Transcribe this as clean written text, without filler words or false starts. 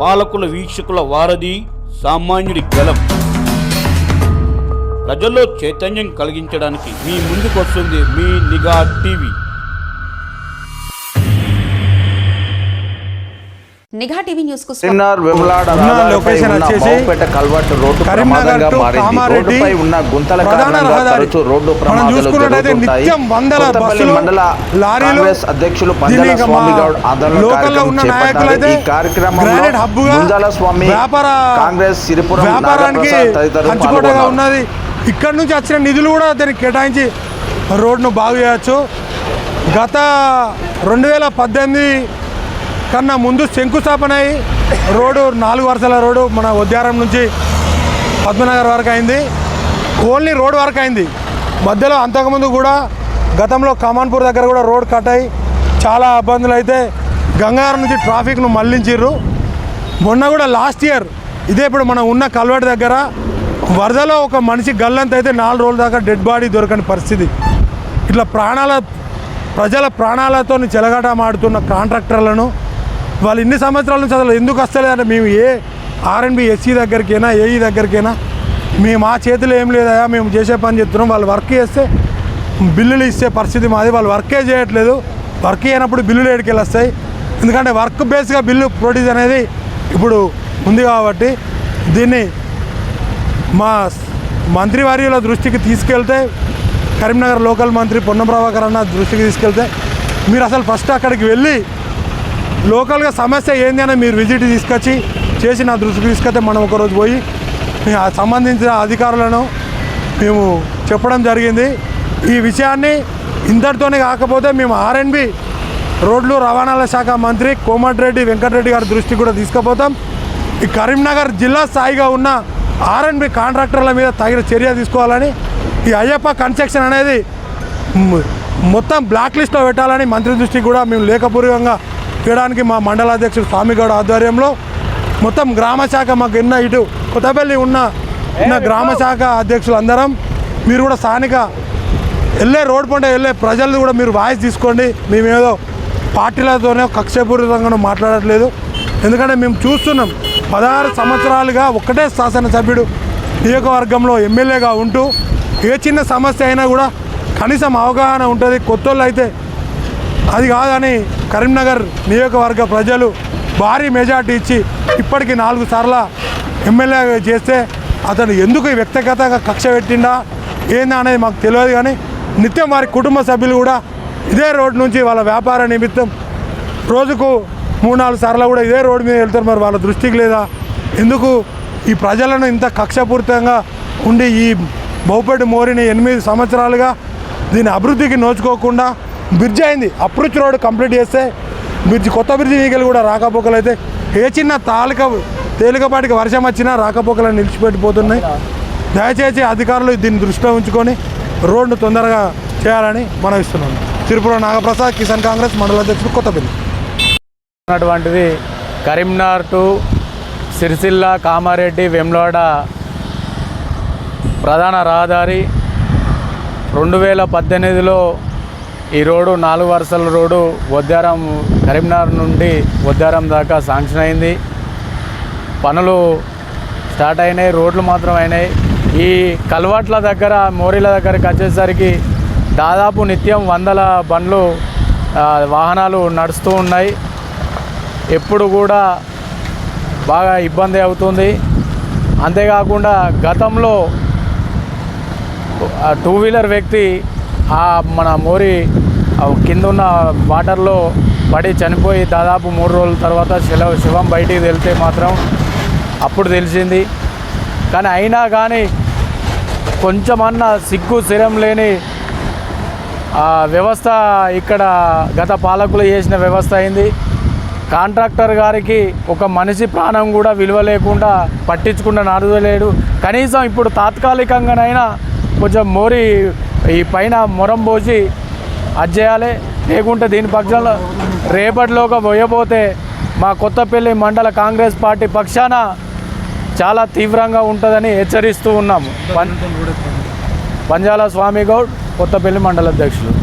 పాలకుల వీక్షకుల వారధి, సామాన్యుడి గలం. ప్రజల్లో చైతన్యం కలిగించడానికి మీ ముందుకు వస్తుంది మీ నిఘా టీవీ. నిఘా టీవీ న్యూస్ కు కరీంనగర్ వేములవాడ లొకేషన్ వచ్చేసి కల్వర్ట్ రోడ్డు ప్రమాదంగా మారింది. రోడ్డుపై ఉన్న గుంతల కారణంగా తరచూ రోడ్డు ప్రమాదాలు జరుగుతుంటాయి. కొత్తపల్లి మండల కాంగ్రెస్ అధ్యక్షులు పంజాల స్వామి గౌడ్ ఆధ్వర్యంలో కార్యక్రమం చేపట్టారు. ఈ కార్యక్రమంలో గుంజాల స్వామి, కాంగ్రెస్ సిరిపురం నాగప్రసాద్ తదితరులు పాల్గొన్నారు. ఇక్కడ నుంచి వచ్చిన నిధులు కూడా దానికి కేటాయించి రోడ్డును బాగు చేయవచ్చు. గత 2018 కన్నా ముందు శంకుస్థాపన అయ్యి రోడ్డు 4 వరుసల రోడ్డు మన ఉద్యారం నుంచి పద్మనగర్ వరకు అయింది. ఓన్లీ రోడ్ వరకు అయింది. మధ్యలో అంతకుముందు కూడా గతంలో కమాన్పూర్ దగ్గర కూడా రోడ్ కట్ అయ్యి చాలా ఇబ్బందులు అయితే గంగారం నుంచి ట్రాఫిక్ను మళ్లించారు. మొన్న కూడా లాస్ట్ ఇయర్ ఇదే ఇప్పుడు మనం ఉన్న కల్వర్ట్ దగ్గర వరదలో ఒక మనిషి గల్లంత అయితే 4 రోజుల దాకా డెడ్ బాడీ దొరకని పరిస్థితి. ఇట్లా ప్రజల ప్రాణాలతో చెలగాటమాడుతున్న కాంట్రాక్టర్లను వాళ్ళు ఇన్ని సంవత్సరాల నుంచి అసలు ఎందుకు వస్తలేదంటే మేము ఏ ఆర్ఎండ్బి ఎస్సీ దగ్గరికైనా ఏఈ దగ్గరికైనా మేము ఆ చేతిలో ఏం లేదా, మేము చేసే పని చెప్తున్నాం. వాళ్ళు వర్క్ చేస్తే బిల్లులు ఇచ్చే పరిస్థితి మాది. వాళ్ళు వర్కే చేయట్లేదు. వర్క్ చేయనప్పుడు బిల్లులు ఏడికెళ్ళి వస్తాయి. ఎందుకంటే వర్క్ బేస్గా బిల్లు ప్రొడ్యూస్ అనేది ఇప్పుడు ఉంది. కాబట్టి దీన్ని మా మంత్రివర్యుల దృష్టికి తీసుకెళ్తే, కరీంనగర్ లోకల్ మంత్రి పొన్నం ప్రభాకర్ అన్న దృష్టికి తీసుకెళ్తే మీరు అసలు ఫస్ట్ అక్కడికి వెళ్ళి లోకల్గా సమస్య ఏంది అని మీరు విజిట్ తీసుకొచ్చి చేసి నా దృష్టికి తీసుకొస్తే మనం ఒకరోజు పోయి సంబంధించిన అధికారులను మేము చెప్పడం జరిగింది. ఈ విషయాన్ని ఇంతటితోనే కాకపోతే మేము ఆర్ఎండ్బి రోడ్లు రవాణాల శాఖ మంత్రి కోమటిరెడ్డి వెంకటరెడ్డి గారి దృష్టికి కూడా తీసుకుపోతాం. ఈ కరీంనగర్ జిల్లా స్థాయిగా ఉన్న ఆర్ఎండ్బి కాంట్రాక్టర్ల మీద తగిన చర్య తీసుకోవాలని, ఈ అయ్యప్ప కన్స్ట్రక్షన్ అనేది మొత్తం బ్లాక్ లిస్ట్లో పెట్టాలని మంత్రి దృష్టికి కూడా మేము లేఖపూర్వకంగా చేయడానికి మా మండల అధ్యక్షుడు స్వామిగౌడ్ ఆధ్వర్యంలో మొత్తం గ్రామ శాఖ మాకు ఇటు కొత్తపల్లి ఉన్న గ్రామ శాఖ అధ్యక్షులు అందరం మీరు కూడా స్థానిక వెళ్ళే రోడ్ పంట వెళ్ళే ప్రజలు కూడా మీరు వాయిస్ తీసుకోండి. మేమేదో పార్టీలతోనే కక్షపూరితంగా మాట్లాడట్లేదు. ఎందుకంటే మేము చూస్తున్నాం 16 సంవత్సరాలుగా ఒక్కటే శాసనసభ్యుడు నియోజకవర్గంలో ఎమ్మెల్యేగా ఉంటూ ఏ చిన్న సమస్య అయినా కూడా కనీసం అవగాహన ఉంటుంది. కొత్తోళ్ళు అయితే అది కాదని కరీంనగర్ నియోజకవర్గ ప్రజలు భారీ మెజార్టీ ఇచ్చి ఇప్పటికీ 4 సార్లు ఎమ్మెల్యే చేస్తే అతను ఎందుకు వ్యక్తిగతంగా కక్ష పెట్టిండా ఏందా అనేది మాకు తెలియదు. కానీ నిత్యం వారి కుటుంబ సభ్యులు కూడా ఇదే రోడ్డు నుంచి వాళ్ళ వ్యాపార నిమిత్తం రోజుకు 3-4 సార్లు కూడా ఇదే రోడ్డు మీద వెళ్తారు. మరి వాళ్ళ దృష్టికి లేదా? ఎందుకు ఈ ప్రజలను ఇంత కక్షపూరితంగా ఉండి ఈ బౌపేట మోరిని 8 సంవత్సరాలుగా దీని అభివృద్ధికి నోచుకోకుండా బ్రిడ్జ్ అయింది. అప్రోచ్ రోడ్ కంప్లీట్ చేస్తే కొత్త బ్రిడ్జి వీగలు కూడా రాకపోకలు అయితే ఏ చిన్న తేలికపాటికి వర్షం వచ్చినా రాకపోకలు నిలిచిపెట్టిపోతున్నాయి. దయచేసి అధికారులు దీన్ని దృష్టిలో ఉంచుకొని రోడ్ను తొందరగా చేయాలని మనం ఇస్తున్నాం. తిరుపతి నాగప్రసాద్, కిసాన్ కాంగ్రెస్ మండల అధ్యక్షుడు, కొత్తపల్లి. ఉన్నటువంటిది కరీంనగర్ టు సిరిసిల్ల కామారెడ్డి వేములవాడ ప్రధాన రహదారి. 2018లో ఈ రోడ్డు 4 వరుసల రోడ్డు వద్యారం కరీంనగర్ నుండి వద్యారం దాకా శాంక్షన్ అయింది. పనులు స్టార్ట్ అయినాయి, రోడ్లు మాత్రం అయినాయి. ఈ కల్వర్ట్ల దగ్గర మోరీల దగ్గరికి వచ్చేసరికి దాదాపు నిత్యం 100 బండ్లు వాహనాలు నడుస్తూ ఉన్నాయి. ఎప్పుడు కూడా బాగా ఇబ్బంది అవుతుంది. అంతేకాకుండా గతంలో 2 వీలర్ వ్యక్తి మన మోరి కింద ఉన్న వాటర్లో పడి చనిపోయి దాదాపు 3 రోజుల తర్వాత శవం బయటికి వెళ్తే మాత్రం అప్పుడు తెలిసింది. కానీ అయినా కానీ కొంచెమన్నా సిగ్గు శరం లేని వ్యవస్థ ఇక్కడ గత పాలకులు చేసిన వ్యవస్థ అయింది. కాంట్రాక్టర్ గారికి ఒక మనిషి ప్రాణం కూడా విలువ లేకుండా పట్టించుకున్న నడవలేడు. కనీసం ఇప్పుడు తాత్కాలికంగానైనా కొంచెం మోరి ఈ పైన మొరం పోసి అది చేయాలి. లేకుంటే దీని పక్షంలో రేపటిలోగా పోయబోతే మా కొత్తపల్లి మండల కాంగ్రెస్ పార్టీ పక్షాన చాలా తీవ్రంగా ఉంటుందని హెచ్చరిస్తూ ఉన్నాము. పంజాల స్వామి గౌడ్, కొత్తపల్లి మండల అధ్యక్షులు.